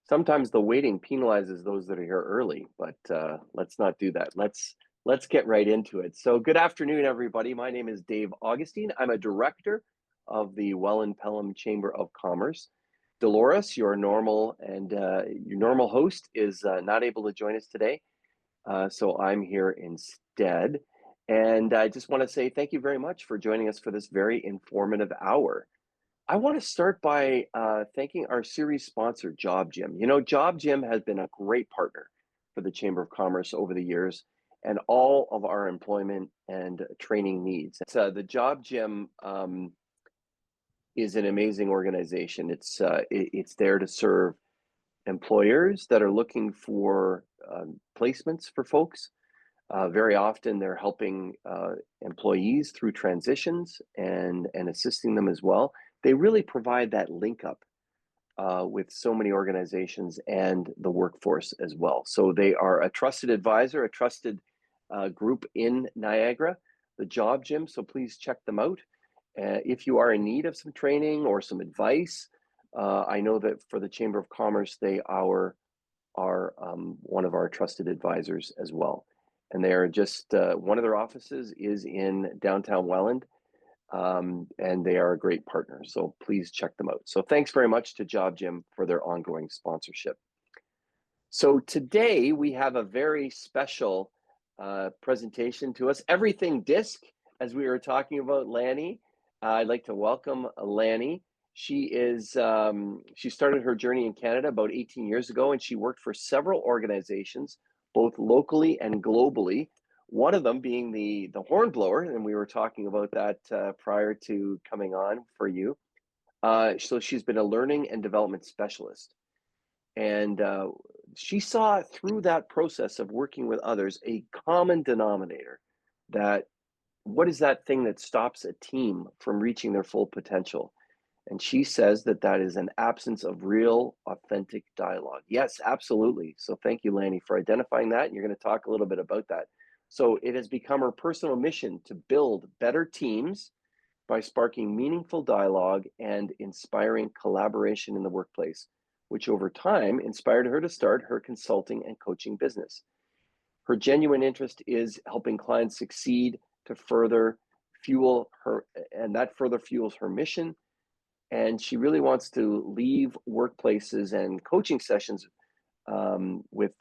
Sometimes the waiting penalizes those that are here early, but let's not do that. Let's get right into it. So good afternoon, everybody. My name is Dave Augustine. I'm a director of the Welland Pelham Chamber of Commerce. Dolores, your normal host, is not able to join us today, so I'm here instead. And I just want to say thank you very much for joining us for this very informative hour. I want to start by thanking our series sponsor, Job Gym. You know, Job Gym has been a great partner for the Chamber of Commerce over the years and all of our employment and training needs. The Job Gym is an amazing organization. It's there to serve employers that are looking for placements for folks. Very often they're helping employees through transitions and assisting them as well. They really provide that link up with so many organizations and the workforce as well. So they are a trusted advisor, a trusted group in Niagara, the Job Gym. So please check them out. If you are in need of some training or some advice, I know that for the Chamber of Commerce, they are one of our trusted advisors as well. And they are just, one of their offices is in downtown Welland, and they are a great partner. So please check them out. So thanks very much to Job Gym for their ongoing sponsorship. So today we have a very special presentation to us. Everything DISC, as we were talking about Lanny. I'd like to welcome Lanny. She started her journey in Canada about 18 years ago, and she worked for several organizations, both locally and globally. One of them being the Hornblower, and we were talking about that prior to coming on for you. So she's been a learning and development specialist. And she saw through that process of working with others a common denominator that what is that thing that stops a team from reaching their full potential? And she says that that is an absence of real, authentic dialogue. Yes, absolutely. So thank you, Lanny, for identifying that. And you're going to talk a little bit about that. So it has become her personal mission to build better teams by sparking meaningful dialogue and inspiring collaboration in the workplace, which over time inspired her to start her consulting and coaching business. Her genuine interest is helping clients succeed to further fuel her, and that further fuels her mission. And she really wants to leave workplaces and coaching sessions with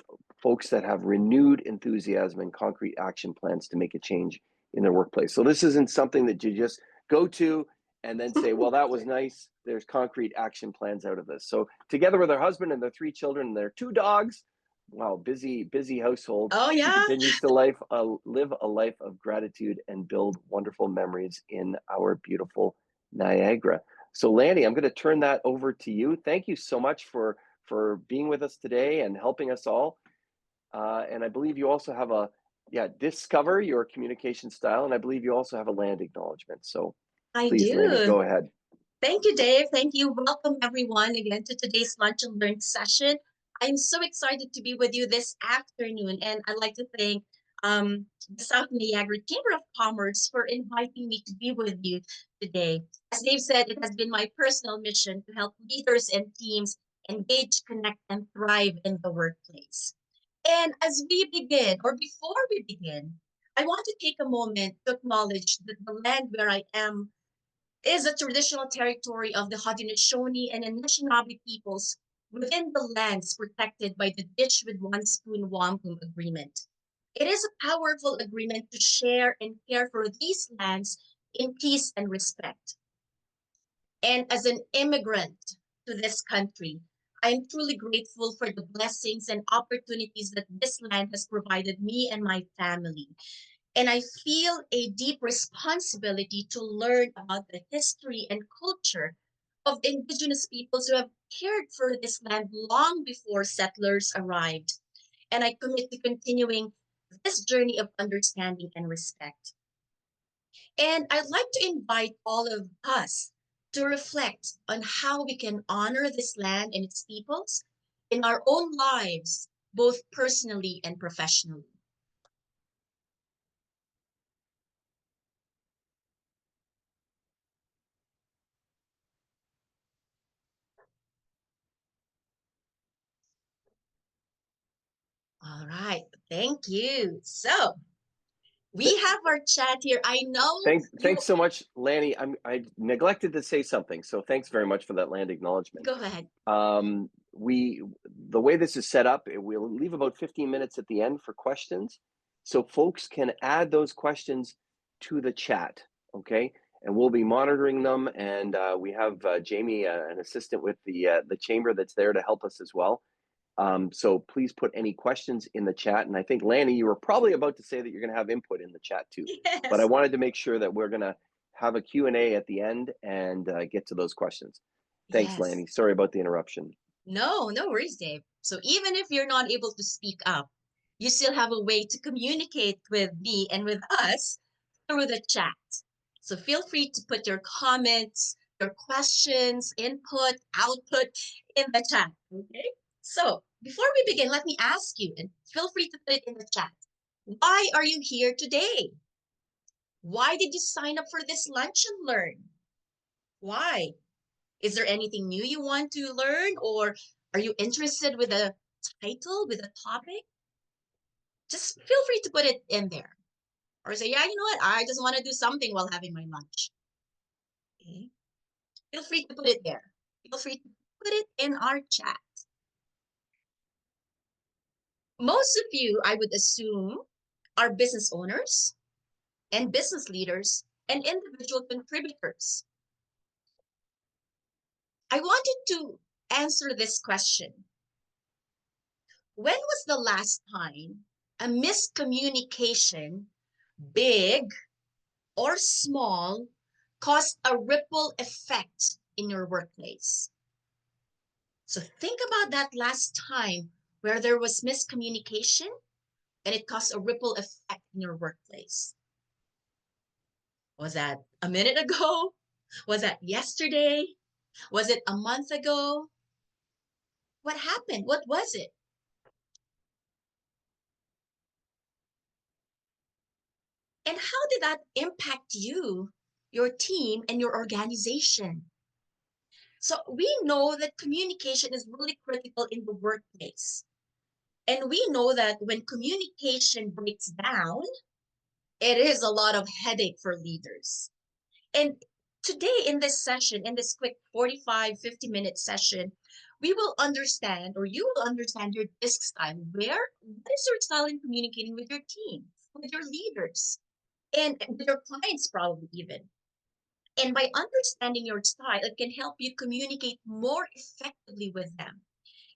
folks that have renewed enthusiasm and concrete action plans to make a change in their workplace. So this isn't something that you just go to and then say, well, that was nice. There's concrete action plans out of this. So together with her husband and their 3 children and their 2 dogs, wow, busy household. Oh, yeah. She continues to live a life of gratitude and build wonderful memories in our beautiful Niagara. So Lanny, I'm going to turn that over to you. Thank you so much for being with us today and helping us all. And I believe you also have DiSCover your communication style, and I believe you also have a land acknowledgement. So I please, do. Lanny, go ahead. Thank you, Dave. Thank you. Welcome, everyone, again to today's Lunch and Learn session. I'm so excited to be with you this afternoon, and I'd like to thank the South Niagara Chamber of Commerce for inviting me to be with you today. As Dave said, it has been my personal mission to help leaders and teams engage, connect, and thrive in the workplace. And as we begin, or before we begin, I want to take a moment to acknowledge that the land where I am is a traditional territory of the Haudenosaunee and Anishinaabe peoples within the lands protected by the Dish with One Spoon Wampum Agreement. It is a powerful agreement to share and care for these lands in peace and respect. And as an immigrant to this country, I am truly grateful for the blessings and opportunities that this land has provided me and my family. And I feel a deep responsibility to learn about the history and culture of the Indigenous peoples who have cared for this land long before settlers arrived. And I commit to continuing this journey of understanding and respect. And I'd like to invite all of us to reflect on how we can honor this land and its peoples in our own lives, both personally and professionally. Thank you. So we have our chat here. I know you. Thanks so much, Lanny. I neglected to say something, so thanks very much for that land acknowledgement. Go ahead. The way this is set up, we'll leave about 15 minutes at the end for questions, so folks can add those questions to the chat, okay? And we'll be monitoring them, and we have Jamie, an assistant with the chamber, that's there to help us as well. So please put any questions in the chat. And I think, Lanny, you were probably about to say that you're going to have input in the chat too. But I Yes. wanted to make sure that we're going to have a Q&A at the end and get to those questions. Thanks, Yes. Lanny. Sorry about the interruption. No, no worries, Dave. So even if you're not able to speak up, you still have a way to communicate with me and with us through the chat. So feel free to put your comments, your questions, input, output in the chat. Okay. So before we begin, let me ask you, and feel free to put it in the chat. Why are you here today? Why did you sign up for this lunch and learn? Why? Is there anything new you want to learn, or are you interested with a title, with a topic? Just feel free to put it in there. Or say, yeah, you know what? I just want to do something while having my lunch. Okay. Feel free to put it there. Feel free to put it in our chat. Most of you, I would assume, are business owners and business leaders and individual contributors. I wanted to answer this question. When was the last time a miscommunication, big or small, caused a ripple effect in your workplace? So think about that last time where there was miscommunication and it caused a ripple effect in your workplace. Was that a minute ago? Was that yesterday? Was it a month ago? What happened? What was it? And how did that impact you, your team, and your organization? So we know that communication is really critical in the workplace. And we know that when communication breaks down, it is a lot of headache for leaders. And today in this session, in this quick 45, 50-minute session, we will understand, or you will understand your DISC style. What is your style in communicating with your team, with your leaders, and with your clients probably even. And by understanding your style, it can help you communicate more effectively with them.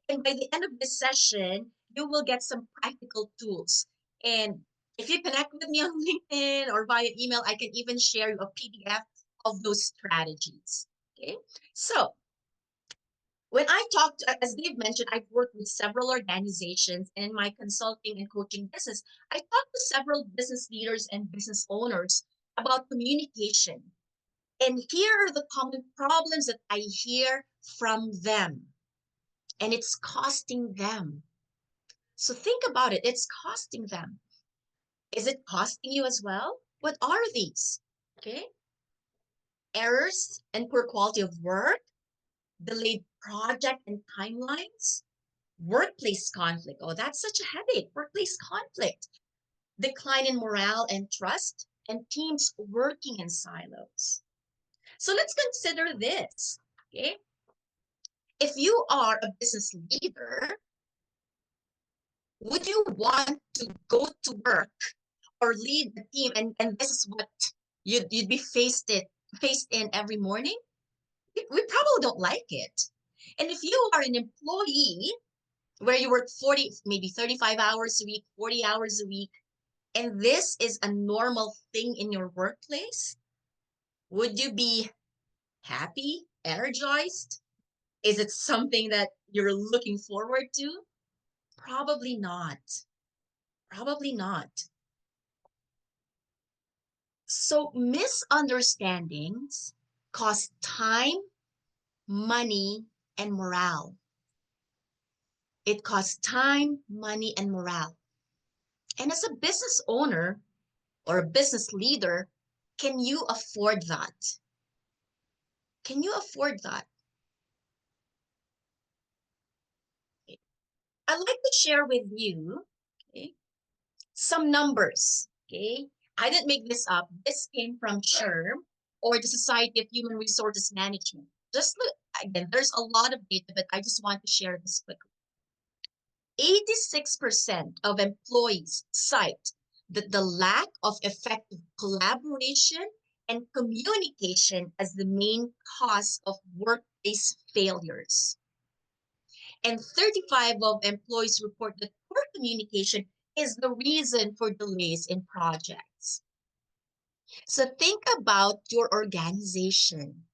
And by the end of this session, you will get some practical tools. And if you connect with me on LinkedIn or via email, I can even share you a PDF of those strategies. Okay. So when I talked, as Dave mentioned, I've worked with several organizations, and in my consulting and coaching business, I talked to several business leaders and business owners about communication. And here are the common problems that I hear from them. And it's costing them. So think about it. It's costing them. Is it costing you as well? What are these? Okay. Errors and poor quality of work, delayed project and timelines, workplace conflict. Oh, that's such a headache. Workplace conflict, decline in morale and trust, and teams working in silos. So let's consider this. Okay. If you are a business leader, would you want to go to work or lead the team, and this is what you'd be faced in every morning? We probably don't like it. And if you are an employee where you work 40, maybe 35 hours a week, 40 hours a week, and this is a normal thing in your workplace, would you be happy, energized? Is it something that you're looking forward to? Probably not. Probably not. So misunderstandings cost time, money, and morale. It costs time, money, and morale. And as a business owner or a business leader, can you afford that? Can you afford that? I'd like to share with you, okay, Some numbers, okay? I didn't make this up. This came from SHRM or the Society of Human Resources Management. Just look, again, there's a lot of data, but I just want to share this quickly. 86% of employees cite that the lack of effective collaboration and communication as the main cause of workplace failures. And 35 of employees report that poor communication is the reason for delays in projects. So think about your organization,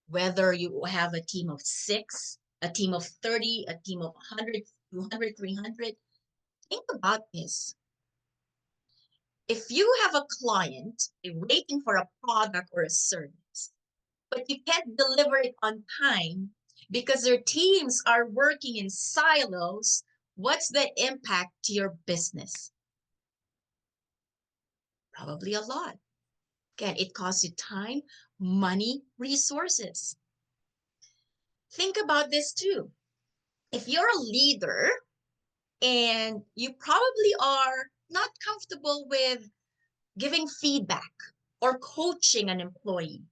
whether you have a team of 6, a team of 30, a team of 100, 200, 300. Think about this. If you have a client waiting for a product or a service, but you can't deliver it on time because their teams are working in silos, what's the impact to your business? Probably a lot. Again, it costs you time, money, resources. Think about this too. If you're a leader and you probably are not comfortable with giving feedback or coaching an employee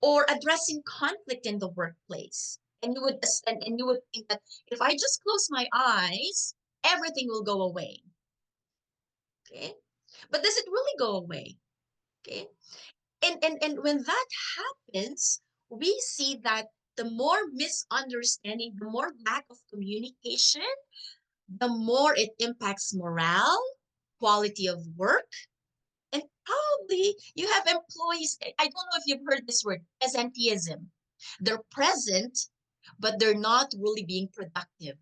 or addressing conflict in the workplace, and you would think that if I just close my eyes, everything will go away. Okay? But does it really go away? Okay? And when that happens, we see that the more misunderstanding, the more lack of communication, the more it impacts morale, quality of work, and probably you have employees. I don't know if you've heard this word, presenteeism. They're present, but they're not really being productive.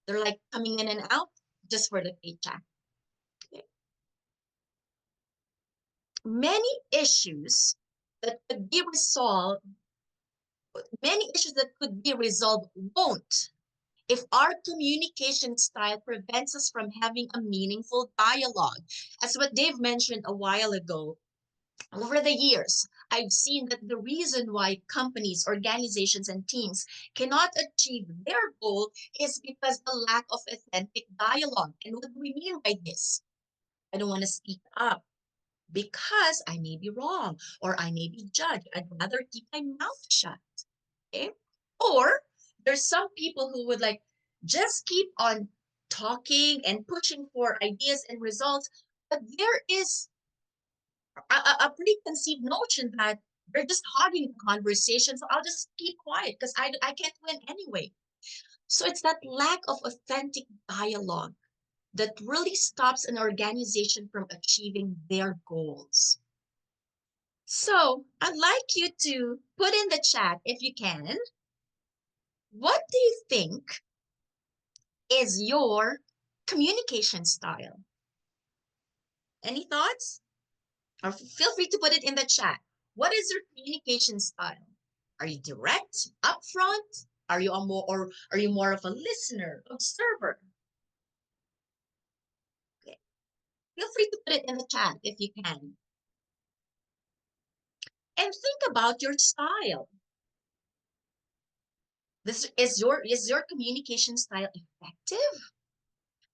They're like coming in and out just for the paycheck. Okay. Many issues that could be resolved, many issues that could be resolved won't if our communication style prevents us from having a meaningful dialogue. As what Dave mentioned a while ago, over the years, I've seen that the reason why companies, organizations, and teams cannot achieve their goal is because the lack of authentic dialogue. And what do we mean by this? I don't want to speak up because I may be wrong or I may be judged. I'd rather keep my mouth shut. Okay? Or there's some people who would like just keep on talking and pushing for ideas and results, but there is a preconceived notion that they're just hogging the conversation, so I'll just keep quiet because I can't win anyway. So it's that lack of authentic dialogue that really stops an organization from achieving their goals. So I'd like you to put in the chat, if you can, what do you think is your communication style? Any thoughts? Or feel free to put it in the chat. What is your communication style? Are you direct, upfront? Are you more of a listener, observer? Okay. Feel free to put it in the chat if you can. And think about your style. This is your communication style effective?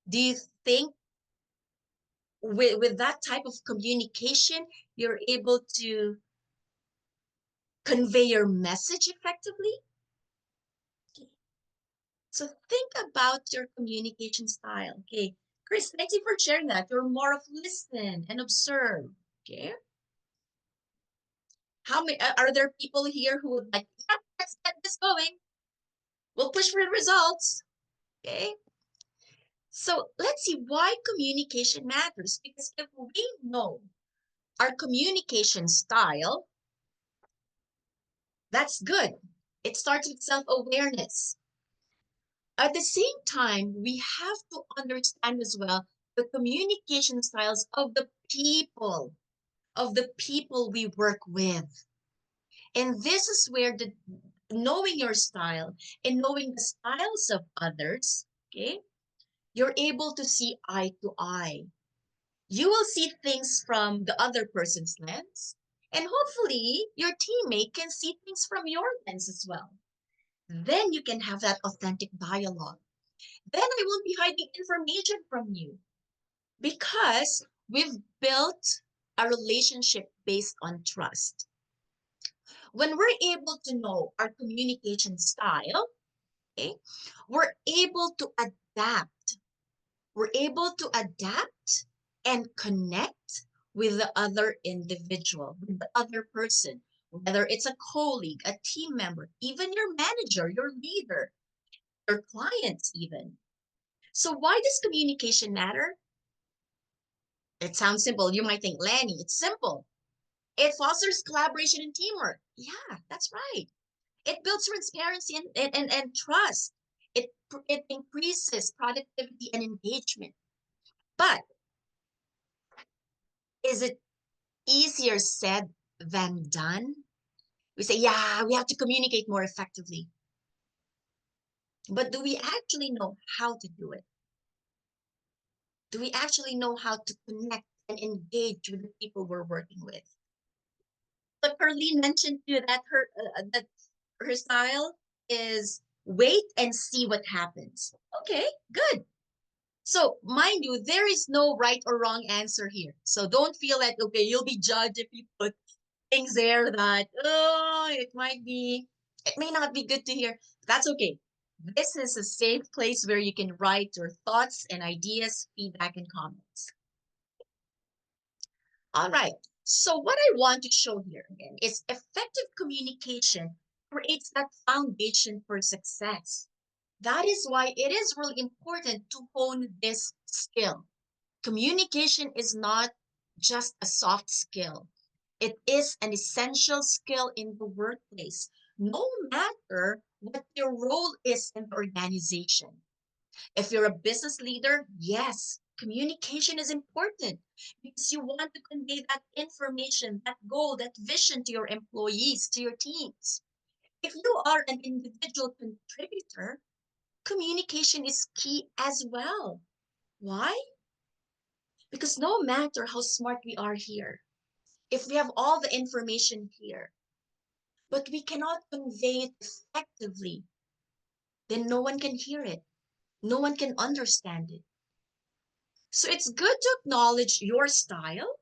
Do you think with that type of communication, you're able to convey your message effectively? Okay. So think about your communication style. Okay. Chris, thank you for sharing that. You're more of listen and observe. Okay. How many are there people here who would like, yeah, let's get this going. We'll push for the results. Okay. So let's see why communication matters. Because if we know our communication style, that's good. It starts with self-awareness. At the same time, we have to understand as well the communication styles of the people we work with. And this is where the knowing your style and knowing the styles of others, okay, you're able to see eye to eye. You will see things from the other person's lens, and hopefully your teammate can see things from your lens as well. Then you can have that authentic dialogue. Then I won't be hiding information from you. Because we've built a relationship based on trust. When we're able to know our communication style, okay, we're able to adapt. We're able to adapt and connect with the other individual, with the other person, whether it's a colleague, a team member, even your manager, your leader, your clients, even. So, why does communication matter? It sounds simple. You might think, Lanny, it's simple. It fosters collaboration and teamwork. Yeah, that's right. It builds transparency and trust. It increases productivity and engagement. But is it easier said than done? We say, yeah, we have to communicate more effectively. But do we actually know how to do it? Do we actually know how to connect and engage with the people we're working with? But Carlene mentioned to you that her style is wait and see what happens. Okay, good. So, mind you, there is no right or wrong answer here. So don't feel like, okay, you'll be judged if you put things there that, oh, it may not be good to hear. That's okay. This is a safe place where you can write your thoughts and ideas, feedback, and comments. All right. So what I want to show here again is effective communication creates that foundation for success. That is why it is really important to hone this skill. Communication is not just a soft skill. It is an essential skill in the workplace, no matter what your role is in the organization. If you're a business leader, yes, communication is important because you want to convey that information, that goal, that vision to your employees, to your teams. If you are an individual contributor, communication is key as well. Why? Because no matter how smart we are here, if we have all the information here, but we cannot convey it effectively, then no one can hear it. No one can understand it. So it's good to acknowledge your style.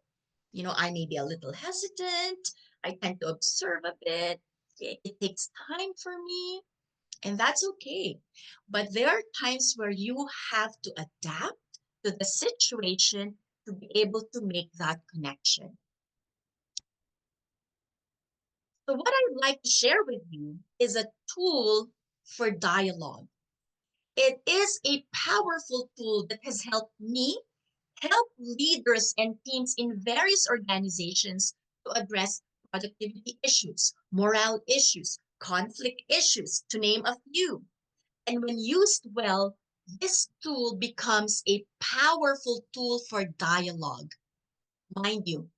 I may be a little hesitant. I tend to observe a bit. It takes time for me, and that's okay. But there are times where you have to adapt to the situation to be able to make that connection. So, what I'd like to share with you is a tool for dialogue. It is a powerful tool that has helped me help leaders and teams in various organizations to address productivity issues, morale issues, conflict issues, to name a few. And when used well, this tool becomes a powerful tool for dialogue. Mind you,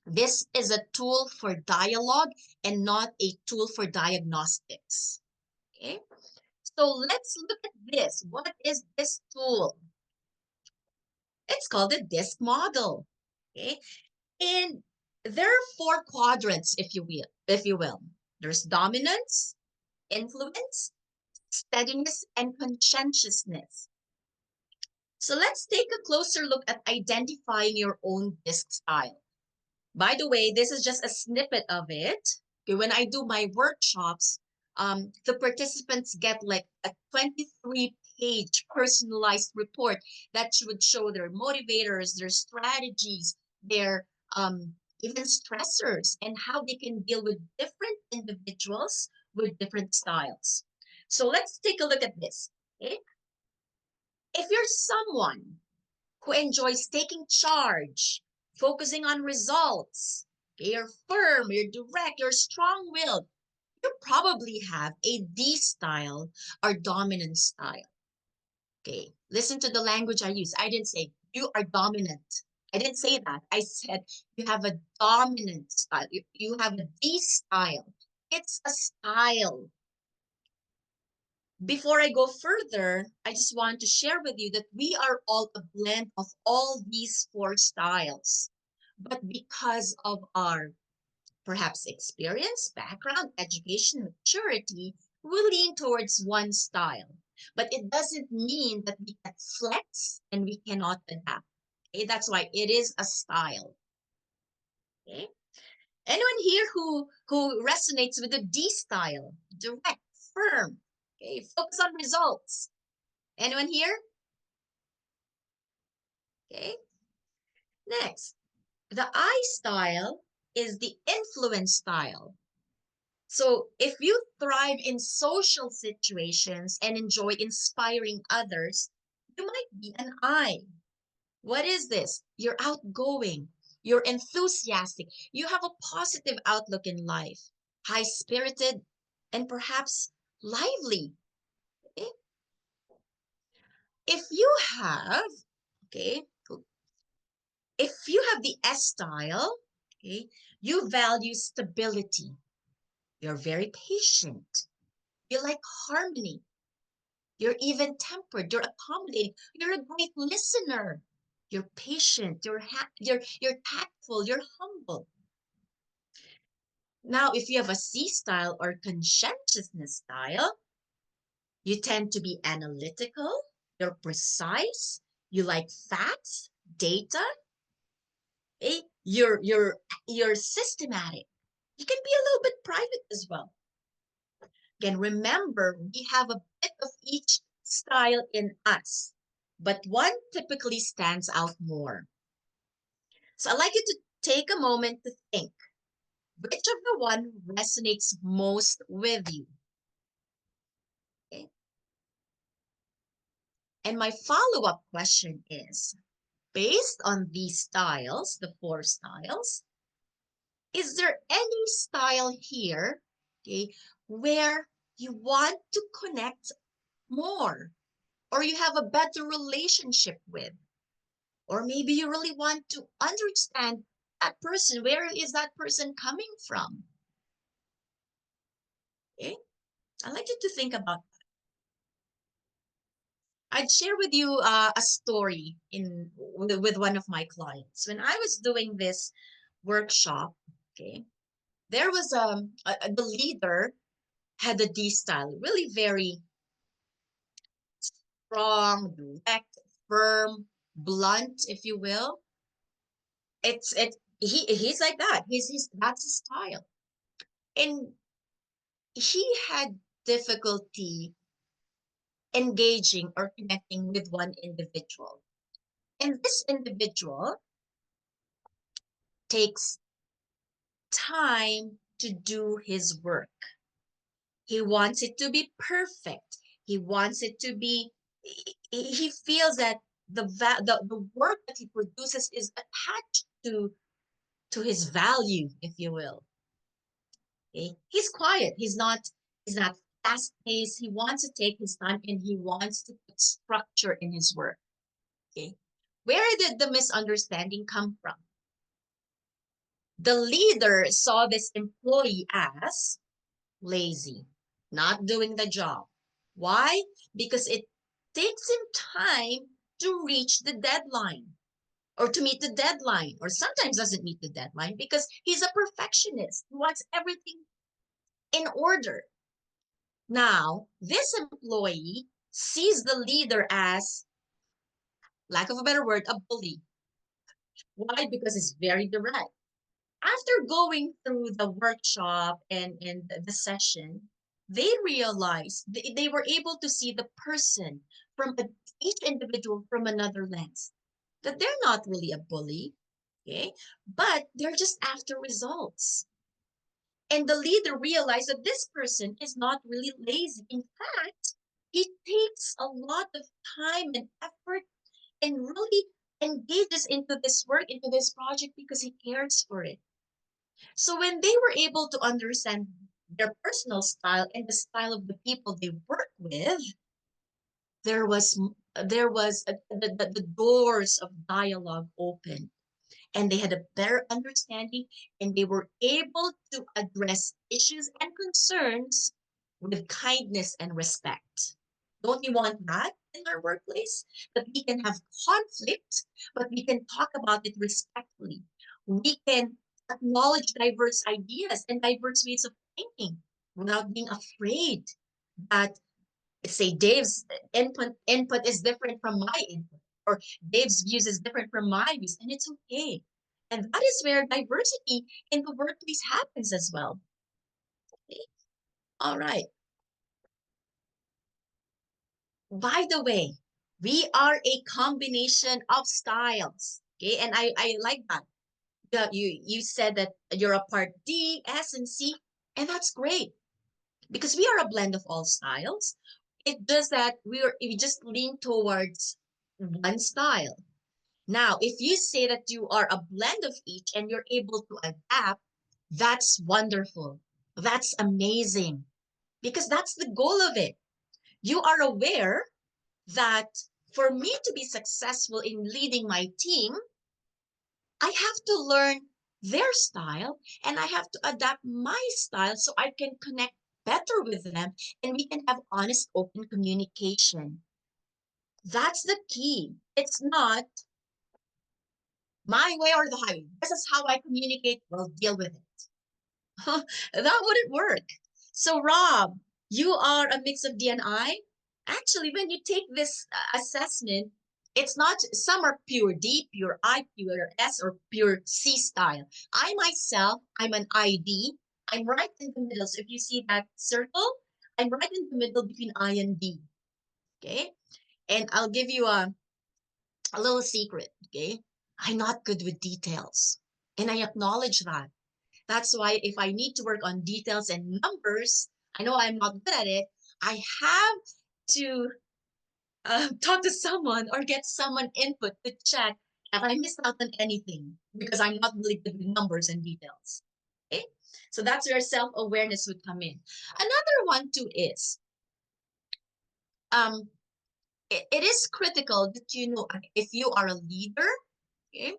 this is a tool for dialogue and not a tool for diagnostics. Okay, so let's look at this. What is this tool? It's called the DISC model. Okay, and there are four quadrants, if you will. There's dominance, influence, steadiness, and conscientiousness. So let's take a closer look at identifying your own DISC style. By the way, this is just a snippet of it. Okay, when I do my workshops, the participants get like a 23-page personalized report that would show their motivators, their strategies, their even stressors, and how they can deal with different individuals with different styles. So let's take a look at this. Okay? If you're someone who enjoys taking charge, focusing on results, okay, you're firm, you're direct, you're strong willed, you probably have a D style or dominant style. Okay, listen to the language I use. I didn't say you are dominant. I didn't say that. I said you have a dominant style. You have a D style. It's a style. Before I go further, I just want to share with you that we are all a blend of all these four styles. But because of our perhaps experience, background, education, maturity, we lean towards one style. But it doesn't mean that we can flex and we cannot adapt. Okay, that's why it is a style. Okay. Anyone here who resonates with the D style? Direct, firm. Okay, focus on results. Anyone here? Okay. Next, the I style is the influence style. So if you thrive in social situations and enjoy inspiring others, you might be an I. What is this? You're outgoing, you're enthusiastic, you have a positive outlook in life, high spirited, and perhaps lively. Okay? If you have, okay, if you have the S style, okay, you value stability. You're very patient. You like harmony. You're even tempered. You're accommodating. You're a great listener. You're patient. You're tactful. You're humble. Now, if you have a C style or conscientiousness style, you tend to be analytical. You're precise. You like facts, data. Eh? You're systematic. You can be a little bit private as well. Again, remember, we have a bit of each style in us, but one typically stands out more. So I'd like you to take a moment to think which of the one resonates most with you. Okay? And my follow-up question is, based on these styles, the 4 styles, is there any style here, okay, where you want to connect more or you have a better relationship with? Or maybe you really want to understand that person. Where is that person coming from? Okay? I'd like you to think about that. I'd share with you a story with one of my clients. When I was doing this workshop, okay, there was the leader had a D style, really very strong, direct, firm, blunt, if you will. He's like that. He's that's his style. And he had difficulty engaging or connecting with one individual. And this individual takes time to do his work. He wants it to be perfect. He wants it to be, he feels that the work that he produces is attached to his value, if you will. Okay? He's quiet. He's not fast paced. He wants to take his time and he wants to put structure in his work. Okay. Where did the misunderstanding come from? The leader saw this employee as lazy, not doing the job. Why? Because it takes him time to reach the deadline or to meet the deadline, or sometimes doesn't meet the deadline because he's a perfectionist. He wants everything in order. Now, this employee sees the leader as, lack of a better word, a bully. Why? Because it's very direct. After going through the workshop and the session, they realized they were able to see the person each individual from another lens. That they're not really a bully, okay? But they're just after results. And the leader realized that this person is not really lazy. In fact, he takes a lot of time and effort and really engages into this work, into this project because he cares for it. So when they were able to understand their personal style and the style of the people they work with, there was the doors of dialogue open and they had a better understanding and they were able to address issues and concerns with kindness and respect. Don't we want that in our workplace? That we can have conflict, but we can talk about it respectfully. We can acknowledge diverse ideas and diverse ways of thinking without being afraid that, say, Dave's input is different from my input. or Dave's views is different from my views, and it's okay. And that is where diversity in the workplace happens as well. Okay? All right. By the way, we are a combination of styles. Okay, and I like that. You said that you're a part D, S, and C, and that's great because we are a blend of all styles. It does that we just lean towards one style. Now, if you say that you are a blend of each and you're able to adapt, that's wonderful. That's amazing because that's the goal of it. You are aware that for me to be successful in leading my team, I have to learn their style and I have to adapt my style so I can connect better with them and we can have honest, open communication. That's the key. It's not my way or the highway. This is how I communicate. Well, deal with it. That wouldn't work. So, Rob, you are a mix of D and I. Actually, when you take this assessment, it's not, some are pure D, pure I, pure S, or pure C style. I myself, I'm an ID. I'm right in the middle. So if you see that circle, I'm right in the middle between I and D. Okay. And I'll give you a little secret. Okay. I'm not good with details. And I acknowledge that. That's why if I need to work on details and numbers, I know I'm not good at it. I have to talk to someone or get someone input to check if I missed out on anything because I'm not really good with numbers and details. Okay, so that's where self-awareness would come in. Another one too is um, it is critical that you know if you are a leader. Okay,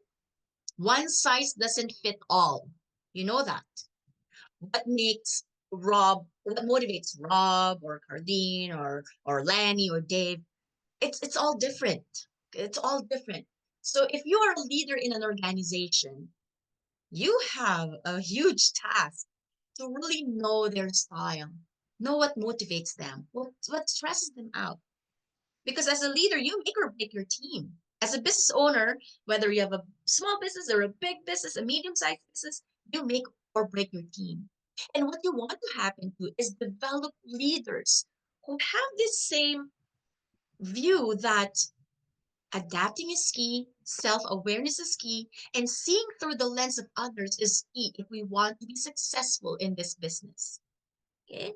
one size doesn't fit all. You know that. What motivates Rob or Cardine or Lanny or Dave, it's all different. It's all different. So if you are a leader in an organization, you have a huge task to really know their style, know what motivates them, what stresses them out. Because as a leader, you make or break your team. As a business owner, whether you have a small business or a big business, a medium-sized business, you make or break your team. And what you want to happen to is develop leaders who have this same view that adapting is key, self-awareness is key, and seeing through the lens of others is key if we want to be successful in this business. Okay?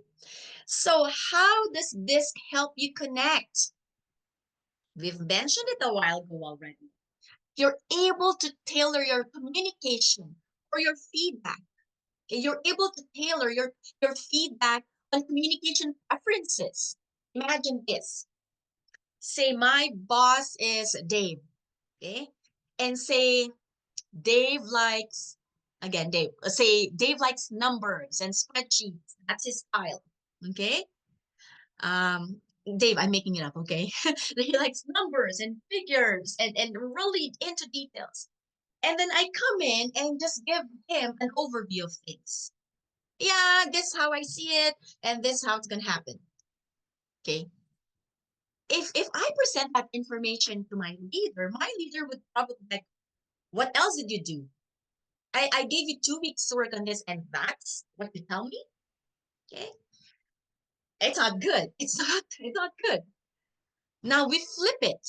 So how does this help you connect? We've mentioned it a while ago already. You're able to tailor your communication or your feedback. You're able to tailor your feedback on communication preferences. Imagine this. Say my boss is Dave, okay? And say Dave likes, again, say Dave likes numbers and spreadsheets. That's his style, okay? Um, Dave, I'm making it up, okay? He likes numbers and figures and really into details. And then I come in and just give him an overview of things. Yeah, this is how I see it, and this is how it's gonna happen. Okay. If I present that information to my leader would probably be like, what else did you do? I gave you 2 weeks to work on this, and that's what you tell me? Okay. It's not good. It's not good. Now we flip it.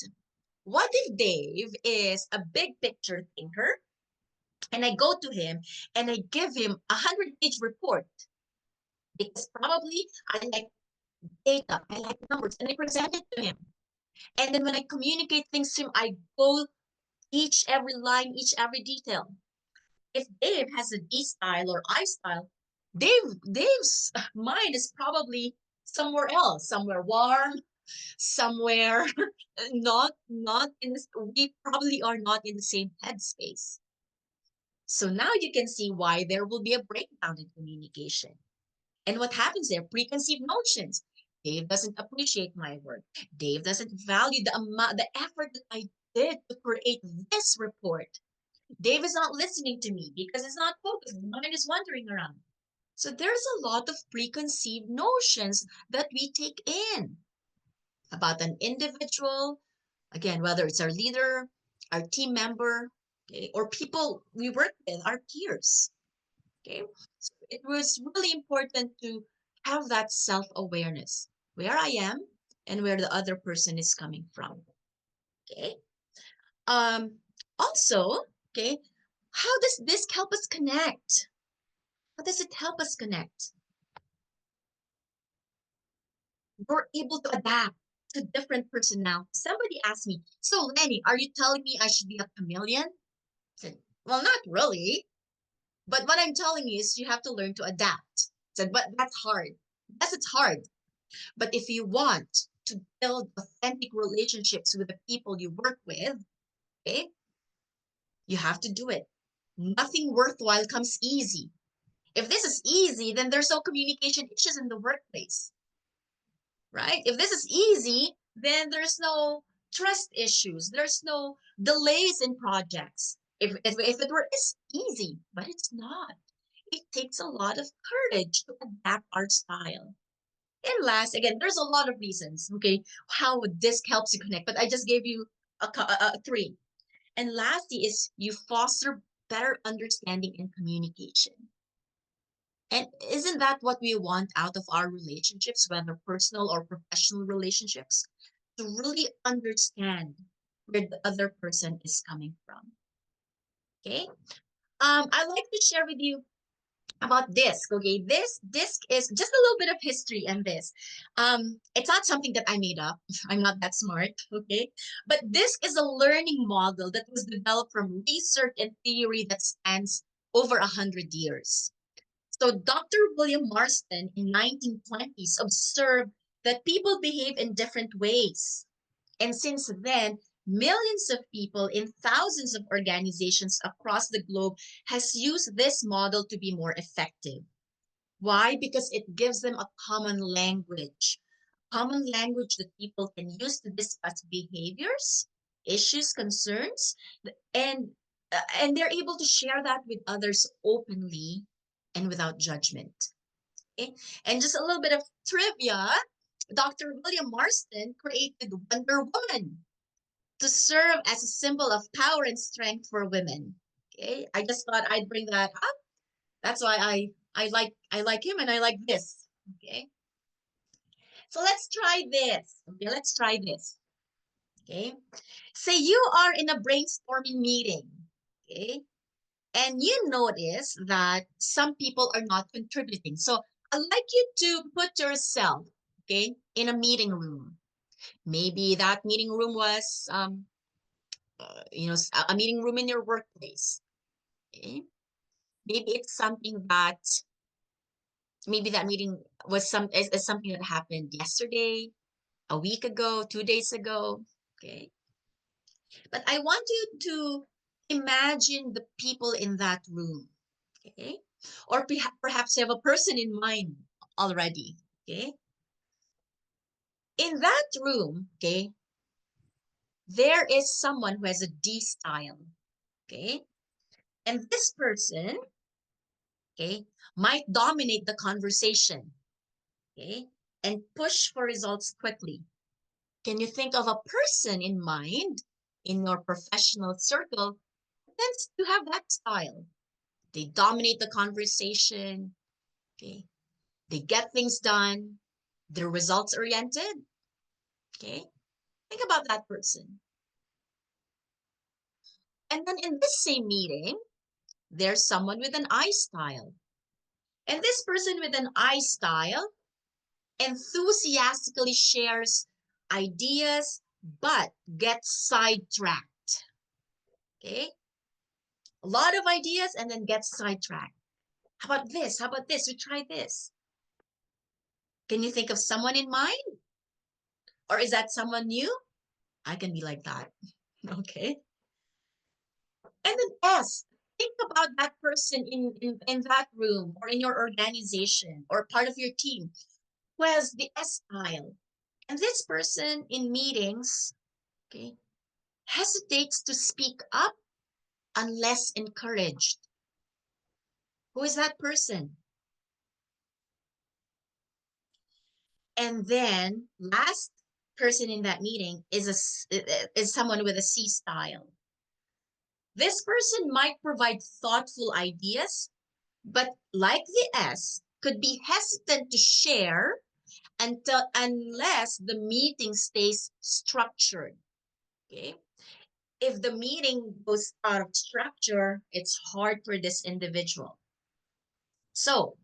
What if Dave is a big picture thinker and I go to him and I give him 100-page report because probably I like data, I like numbers, and I present it to him. And then when I communicate things to him, I go each every line, each every detail. If Dave has a D style or I style, Dave's mind is probably somewhere else, somewhere warm, somewhere not in this, we probably are not in the same headspace. So now you can see why there will be a breakdown in communication. And what happens there? Preconceived notions. Dave doesn't appreciate my work. Dave doesn't value the amount, the effort that I did to create this report. Dave is not listening to me because it's not focused. His mind is wandering around. So there's a lot of preconceived notions that we take in about an individual, Again, whether it's our leader, our team member, okay, or people we work with, our peers. Okay. So it was really important to have that self-awareness, where I am and where the other person is coming from. Okay. Um, Also, okay, how does this help us connect? How does it help us connect? We're able to adapt to different personalities. Somebody asked me, so Lenny, are you telling me I should be a chameleon? I said, well, not really. But what I'm telling you is you have to learn to adapt. I said, but that's hard. Yes, it's hard. But if you want to build authentic relationships with the people you work with, okay, you have to do it. Nothing worthwhile comes easy. If this is easy, then there's no communication issues in the workplace, right? If this is easy, then there's no trust issues. There's no delays in projects. If it were is easy, but it's not. It takes a lot of courage to adapt our style. And last, again, there's a lot of reasons, okay, how this helps you connect, but I just gave you three. And lastly is you foster better understanding and communication. And isn't that what we want out of our relationships, whether personal or professional relationships? To really understand where the other person is coming from. Okay. I'd like to share with you about DiSC. Okay, this DiSC is just a little bit of history in this. It's not something that I made up. I'm not that smart. Okay, but DiSC is a learning model that was developed from research and theory that spans over 100 years. So Dr. William Marston in 1920s observed that people behave in different ways. And since then, millions of people in thousands of organizations across the globe has used this model to be more effective. Why? Because it gives them a common language that people can use to discuss behaviors, issues, concerns, and and they're able to share that with others openly and without judgment. Okay? And just a little bit of trivia, Dr. William Marston created Wonder Woman to serve as a symbol of power and strength for women. Okay, I just thought I'd bring that up. That's why I like him and I like this. Okay, so let's try this. Okay, let's try this. Okay, say you are in a brainstorming meeting. Okay, and you notice that some people are not contributing. So I'd like you to put yourself, okay, in a meeting room. Maybe that meeting room was a meeting room in your workplace. Okay? Maybe it's something that maybe that meeting is something that happened yesterday, a week ago, 2 days ago. Okay. But I want you to imagine the people in that room. Okay. Or perhaps you have a person in mind already. Okay. In that room, okay, there is someone who has a D style. Okay. And this person, okay, might dominate the conversation, okay, and push for results quickly. Can you think of a person in mind in your professional circle that tends to have that style? They dominate the conversation, okay, they get things done, they're results oriented, okay. Think about that person. And then in this same meeting, there's someone with an I style. And this person with an I style enthusiastically shares ideas but gets sidetracked. Okay? A lot of ideas and then gets sidetracked. How about this? How about this? We try this. Can you think of someone in mind? Or is that someone new? I can be like that. Okay. And then S, think about that person in that room or in your organization or part of your team who has the S style. And this person in meetings, okay, hesitates to speak up unless encouraged. Who is that person? And then last, person in that meeting is someone with a C style. This person might provide thoughtful ideas, but like the S, could be hesitant to share unless the meeting stays structured. Okay. If the meeting goes out of structure, it's hard for this individual. So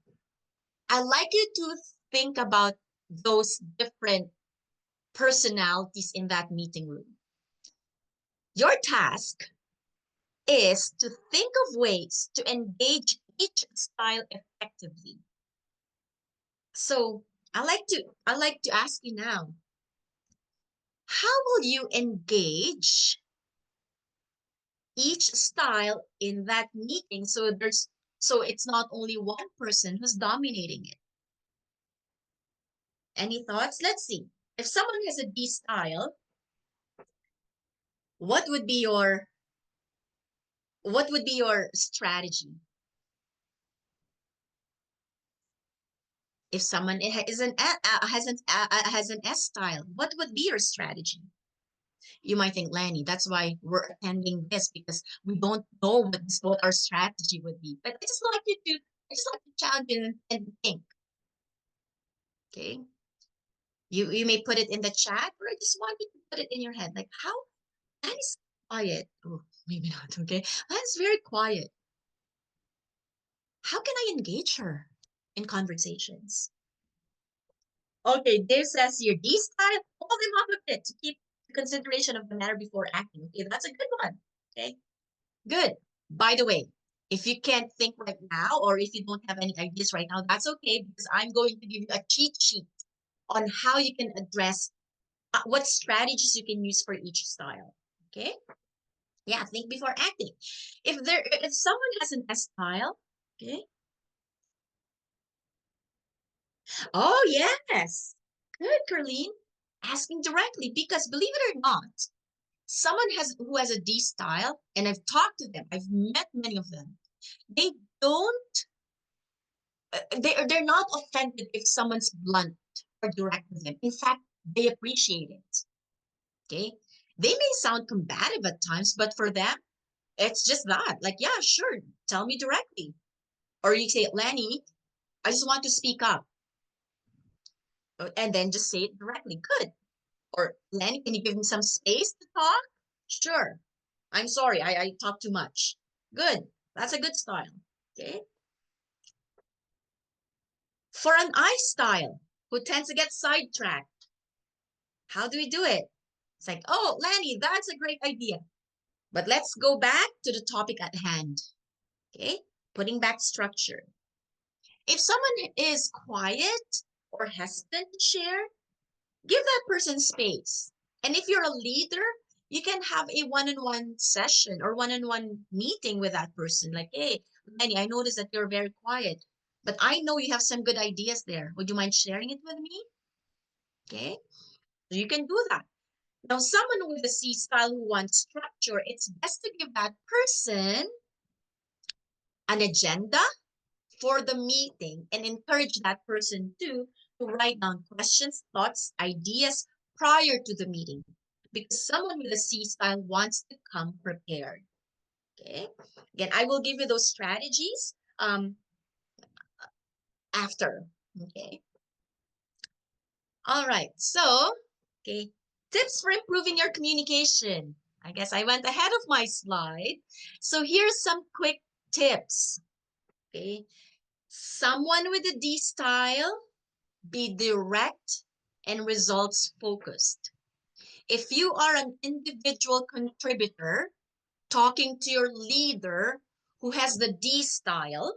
I'd like you to think about those different personalities in that meeting room. Your task is to think of ways to engage each style effectively. So I like to ask you now, how will you engage each style in that meeting so it's not only one person who's dominating it? Any thoughts? Let's see. If someone has a D style, what would be your strategy? If someone has an S style, what would be your strategy? You might think, Lanny, that's why we're attending this, because we don't know what our strategy would be. But I just like to challenge you and think. Okay. You may put it in the chat, or I just want you to put it in your head. Like, how Lanny's quiet. Oh, maybe not. Okay. Lanny's very quiet. How can I engage her in conversations? Okay, Dave says here, D style, hold him up a bit to keep consideration of the matter before acting. Okay, that's a good one. Okay, good. By the way, if you can't think right now, or if you don't have any ideas right now, that's okay, because I'm going to give you a cheat sheet on how you can address what strategies you can use for each style. Okay, yeah, think before acting. If someone has an S style, okay. Oh yes, good, Carlene. Asking directly, because believe it or not, someone who has a D style, and I've talked to them, I've met many of them. They don't they're not offended if someone's blunt or direct with them. In fact, they appreciate it. Okay. They may sound combative at times, but for them, it's just that. Like, yeah, sure, tell me directly. Or you say, Lanny, I just want to speak up. And then just say it directly. Good. Or Lanny, can you give me some space to talk? Sure. I'm sorry, I talk too much. Good. That's a good style. Okay. For an I style who tends to get sidetracked, how do we do it? It's like, oh, Lanny, that's a great idea. But let's go back to the topic at hand. Okay. Putting back structure. If someone is quiet or hesitant to share, give that person space. And if you're a leader, you can have a one-on-one session or one-on-one meeting with that person. Like, hey, Lenny, I noticed that you're very quiet, but I know you have some good ideas there. Would you mind sharing it with me? Okay, so you can do that. Now, someone with a C style who wants structure, it's best to give that person an agenda for the meeting and encourage that person to write down questions, thoughts, ideas prior to the meeting, because someone with a C style wants to come prepared. Okay. Again, I will give you those strategies after. Okay. All right. So, okay, tips for improving your communication. I guess I went ahead of my slide. So here's some quick tips. Okay. Someone with a D style, be direct and results focused. If you are an individual contributor talking to your leader who has the D style,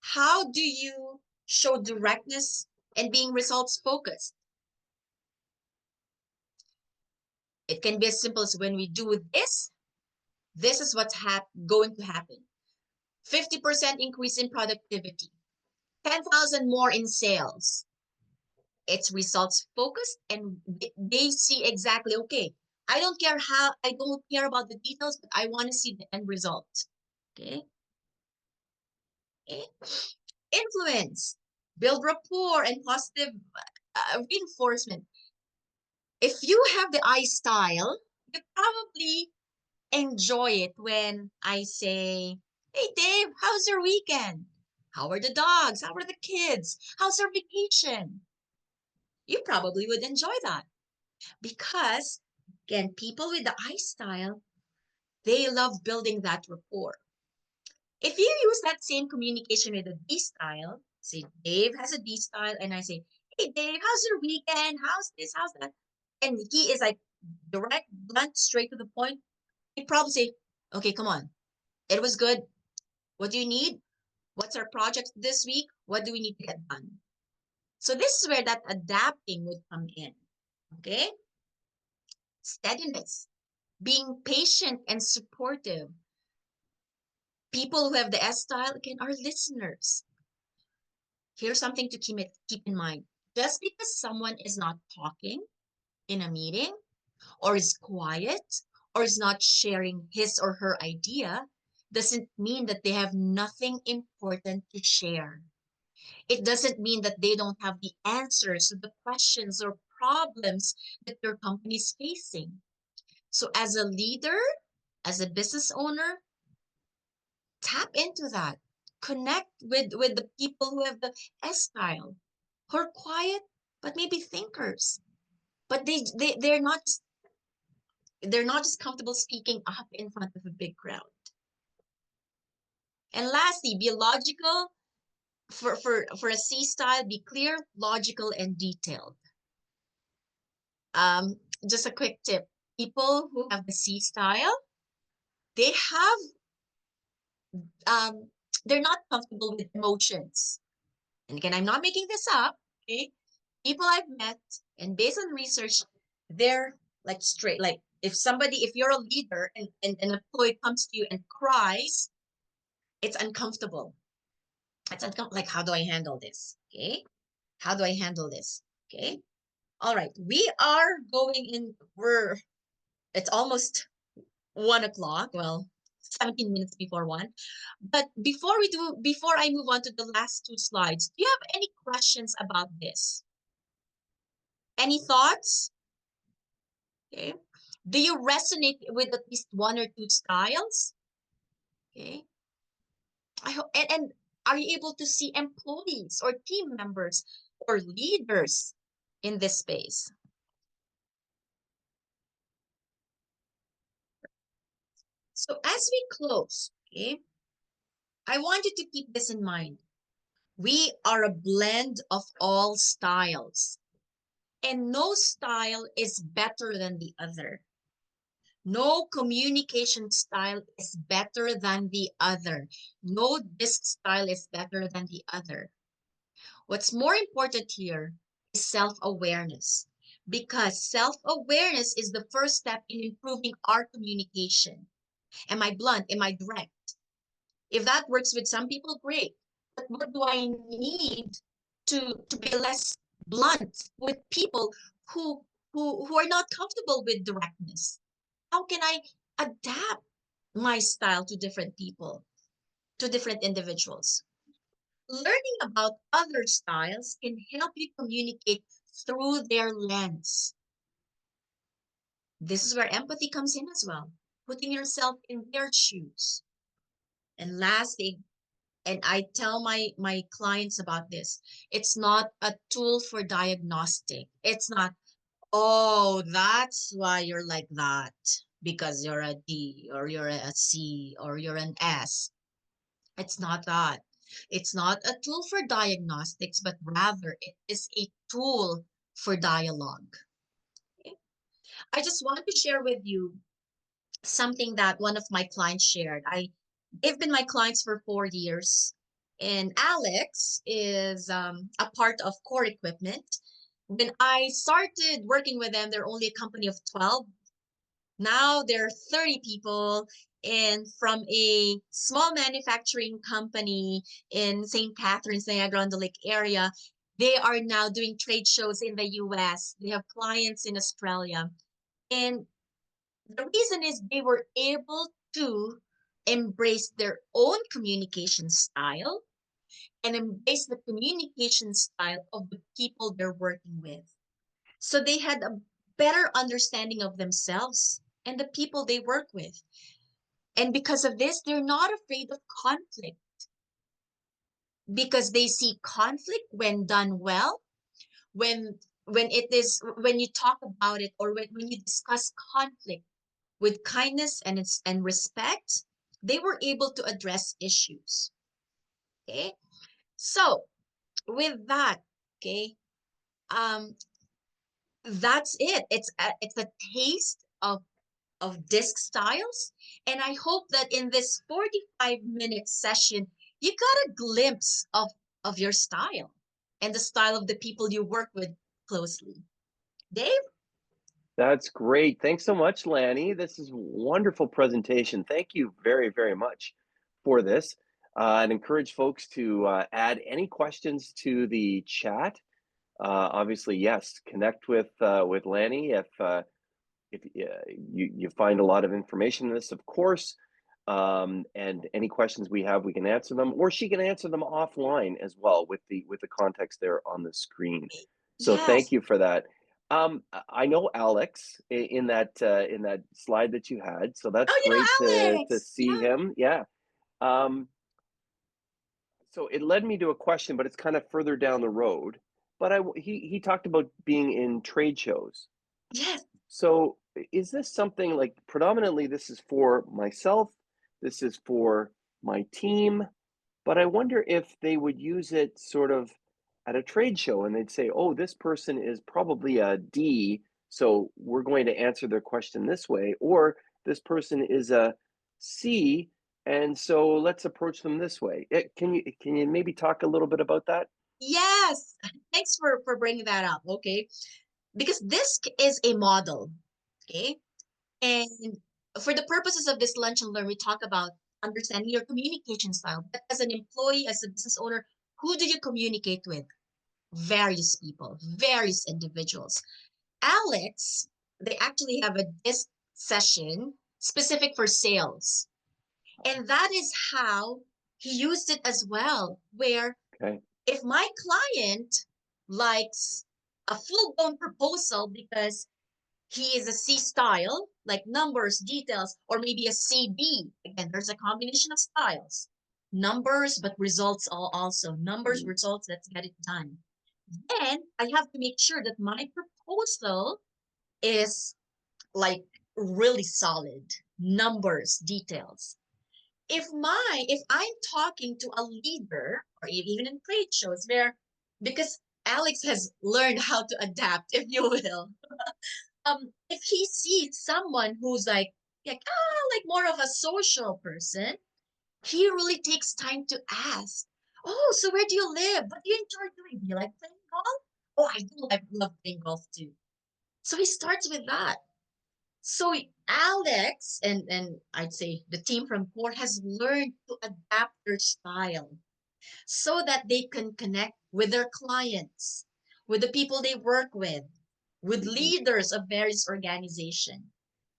how do you show directness and being results focused? It can be as simple as, when we do this, this is what's going to happen. 50% increase in productivity, 10,000 more in sales. It's results focused, and they see exactly, okay, I don't care about the details, but I want to see the end result. Okay. Okay. Influence, build rapport and positive reinforcement. If you have the I style, you probably enjoy it when I say, "Hey Dave, how's your weekend? How are the dogs? How are the kids? How's your vacation?" You probably would enjoy that because, again, people with the I style, they love building that rapport. If you use that same communication with a D style, say Dave has a D style, and I say, "Hey Dave, how's your weekend? How's this? How's that?" And he is like direct, blunt, straight to the point. He'd probably say, "Okay, come on. It was good. What do you need? What's our project this week? What do we need to get done?" So this is where that adapting would come in. Okay? Steadiness, being patient and supportive. People who have the S style, again, are listeners. Here's something to keep in mind. Just because someone is not talking in a meeting, or is quiet, or is not sharing his or her idea, doesn't mean that they have nothing important to share. It doesn't mean that they don't have the answers to the questions or problems that your company is facing. So as a leader, as a business owner, tap into that. Connect with the people who have the S style, who are quiet, but maybe thinkers. But they're not just comfortable speaking up in front of a big crowd. And lastly, be logical. For a C style, be clear, logical, and detailed. Um, just a quick tip. People who have the C style, they have um they're not comfortable with emotions. And again, I'm not making this up. Okay. People I've met, and based on research, they're like straight. Like if you're a leader and an employee comes to you and cries, it's uncomfortable. It's uncomfortable. Like, how do I handle this? Okay. How do I handle this? Okay. All right. We are going in, it's almost 1 o'clock. Well, 17 minutes before one. But before I move on to the last two slides, do you have any questions about this? Any thoughts? Okay. Do you resonate with at least one or two styles? Okay. I hope, and are you able to see employees or team members or leaders in this space? So as we close, okay, I want you to keep this in mind. We are a blend of all styles, and no style is better than the other. No communication style is better than the other. No disc style is better than the other. What's more important here is self-awareness, because self-awareness is the first step in improving our communication. Am I blunt? Am I direct? If that works with some people, great. But what do I need to be less blunt with people who are not comfortable with directness? How can I adapt my style to different people, to different individuals? Learning about other styles can help you communicate through their lens. This is where empathy comes in as well, putting yourself in their shoes. And lastly, and I tell my clients about this, it's not a tool for diagnostic. It's not, "Oh, that's why you're like that, because you're a D or you're a C or you're an S." It's not that. It's not a tool for diagnostics, but rather it is a tool for dialogue. Okay? I just want to share with you something that one of my clients shared. They've been my clients for 4 years, and Alex is a part of core equipment. When I started working with them, they're only a company of 12. Now there are 30 people, and from a small manufacturing company in St. Catharines, Niagara on the Lake area, they are now doing trade shows in the US. They have clients in Australia. And the reason is they were able to embrace their own communication style and embrace the communication style of the people they're working with. So they had better understanding of themselves and the people they work with. And because of this, they're not afraid of conflict because they see conflict when done well, when you talk about it, or when you discuss conflict with kindness and respect, they were able to address issues. Okay. So with that, okay, um, that's it. It's a taste of disc styles. And I hope that in this 45-minute session, you got a glimpse of your style and the style of the people you work with closely. Dave? That's great. Thanks so much, Lanny. This is a wonderful presentation. Thank you very, very much for this. I'd encourage folks to add any questions to the chat. Obviously, yes, connect with Lanny if you find a lot of information in this, of course. And any questions we have, we can answer them, or she can answer them offline as well with the context there on the screen. So thank Yes. you for that. I know Alex in that slide that you had, so that's Oh, great to Alex. see Yeah. him. Yeah. Um, so it led me to a question, but it's kind of further down the road. But he talked about being in trade shows. Yes. So is this something like predominantly this is for myself, this is for my team, but I wonder if they would use it sort of at a trade show and they'd say, oh, this person is probably a D, so we're going to answer their question this way, or this person is a C, and so let's approach them this way. Can you maybe talk a little bit about that? Yes. Thanks for bringing that up. Okay. Because this is a model. Okay. And for the purposes of this lunch and learn, we talk about understanding your communication style. But as an employee, as a business owner, who do you communicate with? Various people, various individuals. Alex, they actually have a disc session specific for sales. And that is how he used it as well, where Okay. if my client likes a full-blown proposal because he is a C style, like numbers, details, or maybe a CD. Again, there's a combination of styles. Numbers, but results also. Numbers, Mm, results, let's get it done. Then I have to make sure that my proposal is like really solid. Numbers, details. If I'm talking to a leader, or even in trade shows where, because Alex has learned how to adapt, if you will, if he sees someone who's like more of a social person, he really takes time to ask, oh, so where do you live? What do you enjoy doing? Do you like playing golf? Oh, I do love playing golf too. So he starts with that. So Alex and I'd say the team from Core has learned to adapt their style so that they can connect with their clients, with the people they work with mhm. leaders of various organizations.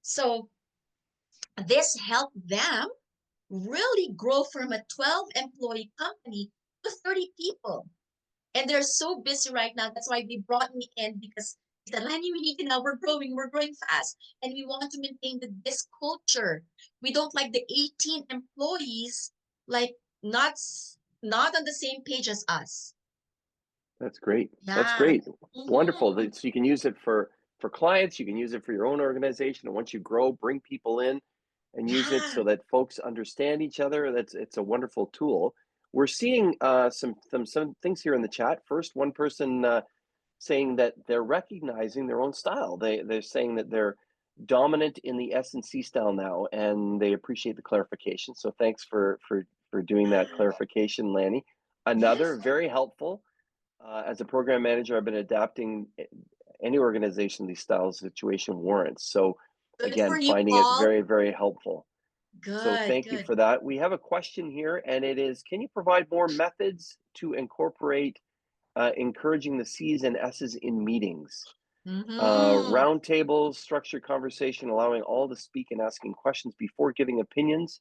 So this helped them really grow from a 12 employee company to 30 people. And they're so busy right now. That's why they brought me in, because they said, Lenny, we need to now, we're growing fast. And we want to maintain this culture. We don't like the 18 employees, like not, not on the same page as us. That's great. That's Yeah. great. Wonderful. Hmm. So you can use it for clients, you can use it for your own organization, and once you grow, bring people in and use it Yeah. so that folks understand each other. It's a wonderful tool. We're seeing some things here in the chat. First, one person saying that they're recognizing their own style. They're saying that they're dominant in the S and C style now, and they appreciate the clarification. So thanks for doing that clarification, Lanny. Another Yes. very helpful as a program manager, I've been adapting any organization these styles situation warrants. So Good again, for you, finding it Paul. very, very helpful. So Good, thank you good. for that. We have a question here, and it is, can you provide more methods to incorporate encouraging the C's and S's in meetings? Mm-hmm. Roundtables, structured conversation, allowing all to speak and asking questions before giving opinions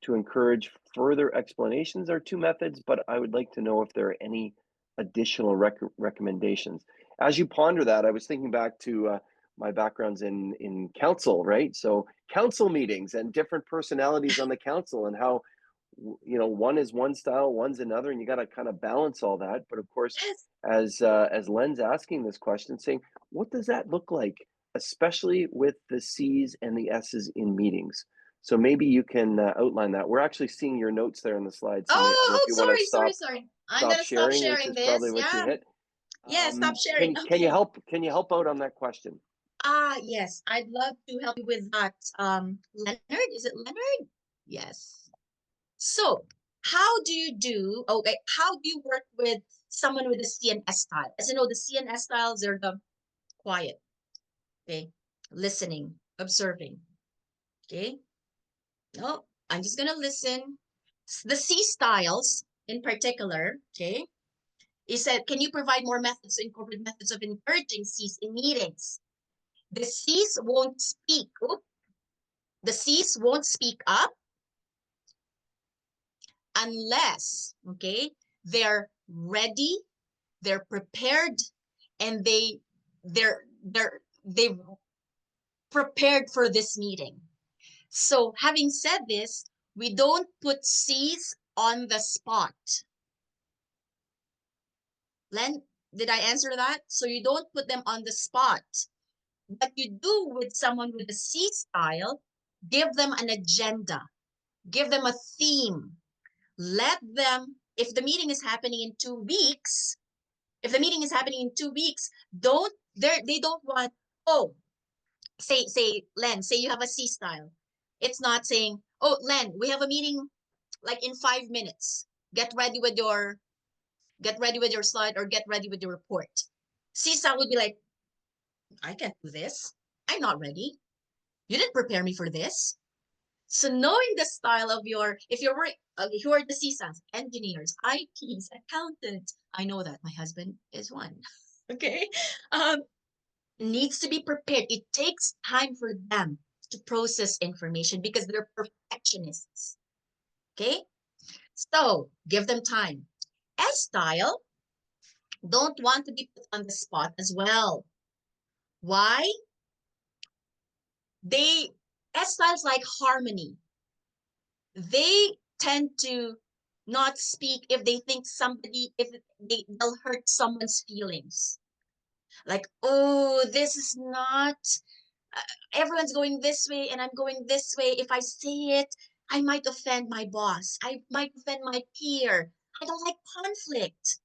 to encourage further explanations are two methods, but I would like to know if there are any additional recommendations. As you ponder that, I was thinking back to my background's in council, right? So council meetings and different personalities on the council, and how one is one style, one's another, and you got to kind of balance all that. But of course, Yes. as Len's asking this question, saying, what does that look like, especially with the C's and the S's in meetings? So maybe you can outline that. We're actually seeing your notes there on the slide. So I don't know if Oh, you want to sorry. I'm stop gonna stop sharing, which sharing is probably this. what you Yeah. hit. Yeah, stop sharing. Can you Okay. help out on that question? Yes, I'd love to help you with that. Leonard, is it Leonard? Yes. So, how do you work with someone with a CNS style? As you know, the CNS styles are the quiet, okay, listening, observing, okay. No, I'm just gonna listen. The C styles in particular, okay, he said, can you provide more methods to incorporate methods of encouraging C's in meetings? The C's won't speak. The C's won't speak up unless, okay, they're ready, they're prepared, and they've prepared for this meeting. So having said this, we don't put C's on the spot. Len, did I answer that? So you don't put them on the spot. What you do with someone with a C style, give them an agenda, give them a theme. Let them, if the meeting is happening in 2 weeks, if the meeting is happening in 2 weeks, they don't want, oh, say Len, say you have a C style. It's not saying, oh Len, we have a meeting like in 5 minutes. Get ready with your slide or get ready with your report. C style would be like, I can't do this. I'm not ready. You didn't prepare me for this. So knowing the style of your, if you're who are the CSAs, engineers, ITs, accountants. I know that my husband is one. Okay, um, needs to be prepared. It takes time for them to process information because they're perfectionists. Okay, so give them time. S style don't want to be put on the spot as well. Why? They S styles like harmony. They tend to not speak if they think they'll hurt someone's feelings. Like, oh, this is not, uh, everyone's going this way and I'm going this way. If I say it, I might offend my boss. I might offend my peer. I don't like conflict.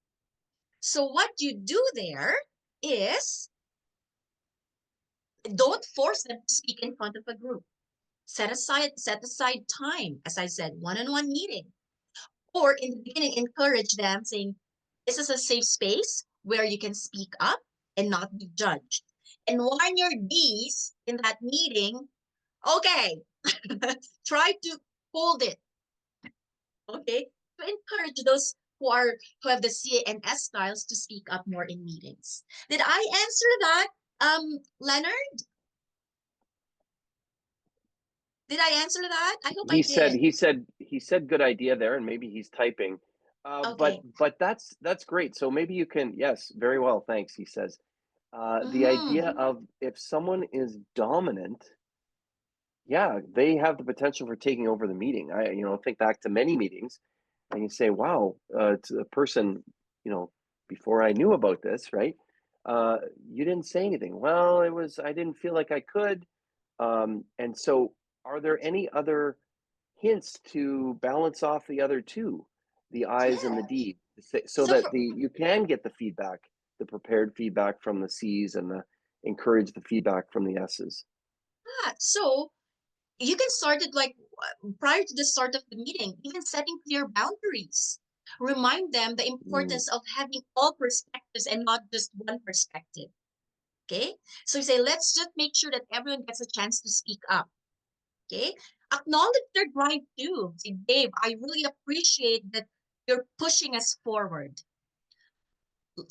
So what you do there is don't force them to speak in front of a group. Set aside time, as I said, one-on-one meeting. Or in the beginning, encourage them saying, this is a safe space where you can speak up and not be judged. And warn your D's in that meeting, okay, try to hold it, okay? To encourage those who have the C and S styles to speak up more in meetings. Did I answer that, Leonard? Did I answer that? I hope I He said did. he said he said good idea there, and maybe he's typing. Okay. But that's great. So maybe you can, yes, very well, thanks. He says the idea Mm-hmm. of, if someone is dominant, yeah, they have the potential for taking over the meeting. I think back to many meetings, and you say, wow, to the person, you know, before I knew about this, right? You didn't say anything. Well, I didn't feel like I could. And so, are there any other hints to balance off the other two, the I's and the Yeah. D's, so So that for you can get the feedback, the prepared feedback from the C's, and the encourage the feedback from the S's? that, so you can start it like prior to the start of the meeting, even setting clear boundaries. Remind them the Mm, importance of having all perspectives and not just one perspective. Okay. So you say, let's just make sure that everyone gets a chance to speak up. Okay. Acknowledge their drive too. Say, Dave, I really appreciate that you're pushing us forward.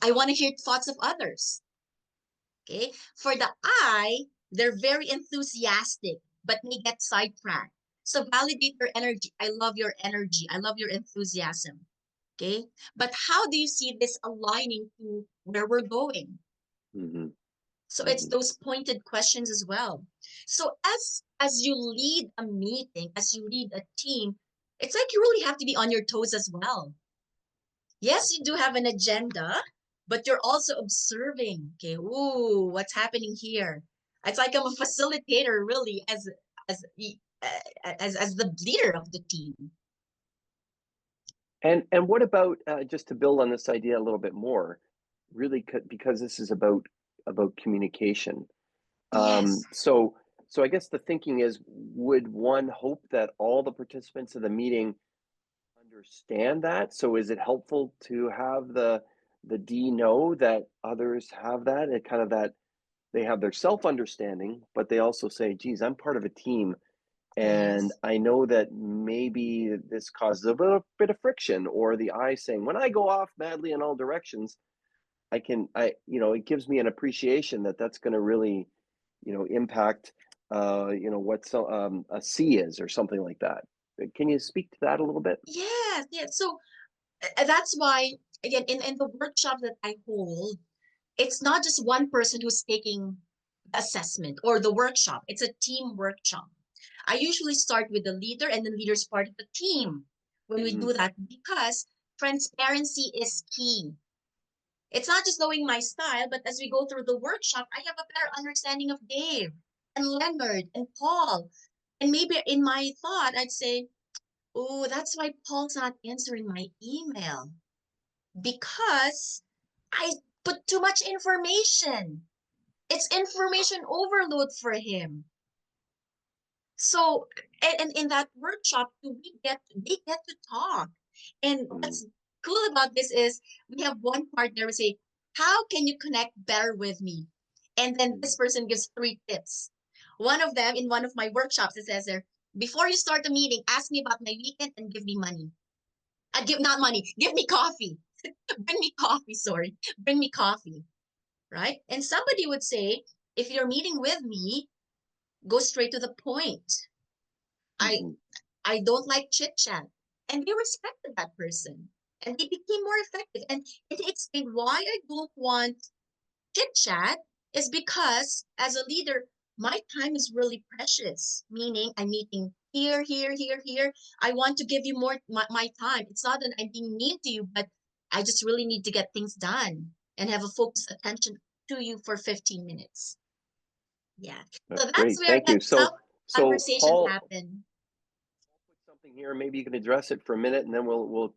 I want to hear thoughts of others. Okay. For the I, they're very enthusiastic, but may get sidetracked. So validate your energy. I love your energy. I love your enthusiasm. Okay. But how do you see this aligning to where we're going? mhm. So it's Mhm. those pointed questions as well. So as you lead a meeting, as you lead a team, it's like you really have to be on your toes as well. Yes, you do have an agenda, but you're also observing. Okay, ooh, what's happening here? It's like I'm a facilitator, really, as as the leader of the team. And what about just to build on this idea a little bit more, really, because this is about communication. Yes, So so I guess the thinking is, would one hope that all the participants of the meeting understand that? So is it helpful to have the D know that others have that and kind of that they have their self understanding, but they also say, geez, I'm part of a team. And yes, I know that maybe this causes a bit of friction, or the I saying, when I go off madly in all directions, it gives me an appreciation that that's going to really, impact, what a C is or something like that. Can you speak to that a little bit? yes, yes. So that's why, again, in the workshop that I hold, it's not just one person who's taking assessment or the workshop. It's a team workshop. I usually start with the leader and the leader's part of the team when we Mm, do that because transparency is key. It's not just knowing my style, but as we go through the workshop, I have a better understanding of Dave and Leonard and Paul. And maybe in my thought, I'd say, oh, that's why Paul's not answering my email because I put too much information. It's information overload for him. So, and in that workshop, they get to talk. And mm, what's cool about this is we have one partner who say, "How can you connect better with me?" And then mm, this person gives 3 tips. One of them in one of my workshops, it says there, "Before you start the meeting, ask me about my weekend and give me money. I give not money, give me coffee. Bring me coffee. Sorry, bring me coffee." Right? And somebody would say, "If you're meeting with me, go straight to the point. I mhm. I don't like chit chat." And they respected that person. And they became more effective. And it explained why I don't want chit chat is because as a leader, my time is really precious. Meaning I'm meeting here, here, here, here. I want to give you more my time. It's not that I'm being mean to you, but I just really need to get things done and have a focused attention to you for 15 minutes. Yeah. So That's that's great. where Thank that you. tough So conversations Paul happen. put something here. Maybe you can address it for a minute, and then we'll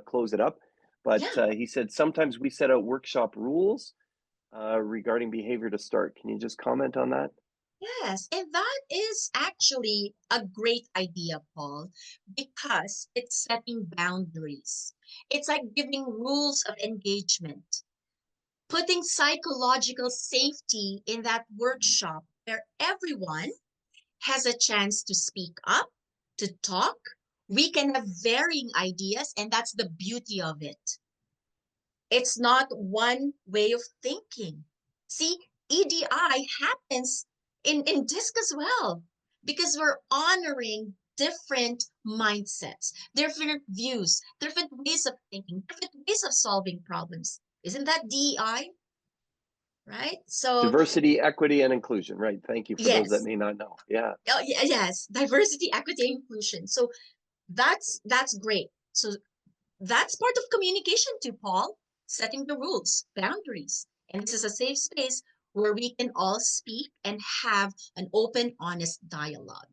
close it up. But Yeah. he said sometimes we set out workshop rules regarding behavior to start. Can you just comment on that? Yes, and that is actually a great idea, Paul, because it's setting boundaries. It's like giving rules of engagement, putting psychological safety in that workshop where everyone has a chance to speak up, to talk. We can have varying ideas, and that's the beauty of it. It's not one way of thinking. See, EDI happens in DISC as well because we're honoring different mindsets, different views, different ways of thinking, different ways of solving problems. Isn't that DEI? Right? So, Diversity, equity, and inclusion. Right. Thank you for those that yes. may not know. Yeah. Oh, yes, diversity, equity, inclusion. So that's great. So that's part of communication too, Paul. Setting the rules, boundaries. And this is a safe space where we can all speak and have an open, honest dialogue.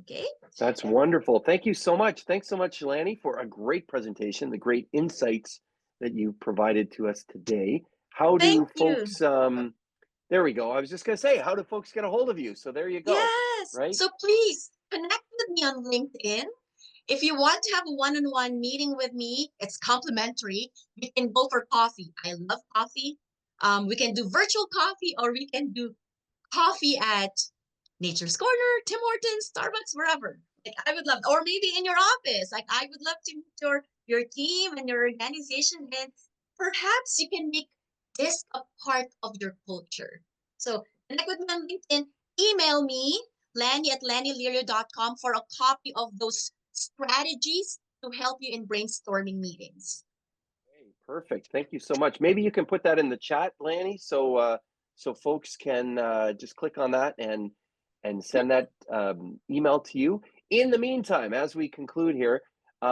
Okay? That's wonderful. Thank you so much. Thanks so much, Lanny, for a great presentation, the great insights that you provided to us today. How Thank do you. folks, there we go. I was just going to say, how do folks get a hold of you? So there you go. Yes. Right. So please connect with me on LinkedIn. If you want to have a one-on-one meeting with me, it's complimentary. We can go for coffee. I love coffee. We can do virtual coffee or we can do coffee at Nature's Corner, Tim Hortons, Starbucks, wherever. Like I would love, or maybe in your office. Like I would love to meet your team and your organization, and perhaps you can make this a part of your culture. So connect with me on LinkedIn. Email me, Lanny at lannylirio.com for a copy of those strategies to help you in brainstorming meetings. Hey, perfect. Thank you so much. Maybe you can put that in the chat, Lanny, so so folks can just click on that and send that email to you. In the meantime, as we conclude here,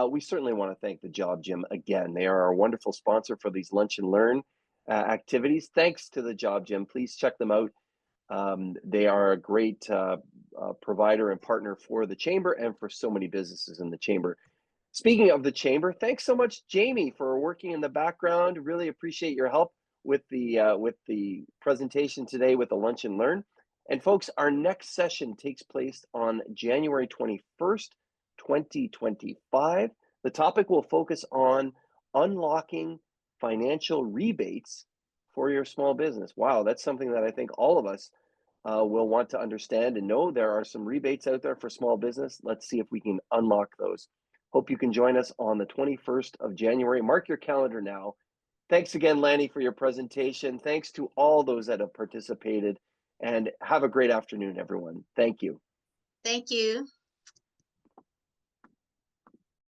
we certainly want to thank the Job Gym again. They are our wonderful sponsor for these lunch and learn activities. Thanks to the Job Gym. Please check them out. They are a great provider and partner for the Chamber and for so many businesses in the Chamber. Speaking of the Chamber, thanks so much, Jamie, for working in the background. Really appreciate your help with the presentation today with the Lunch and Learn. And folks, our next session takes place on January 21st, 2025. The topic will focus on unlocking financial rebates for your small business. Wow, that's something that I think all of us will want to understand and know. There are some rebates out there for small business. Let's see if we can unlock those. Hope you can join us on the 21st of January. Mark your calendar now. Thanks again, Lanny, for your presentation. Thanks to all those that have participated, and have a great afternoon, everyone. Thank you. Thank you.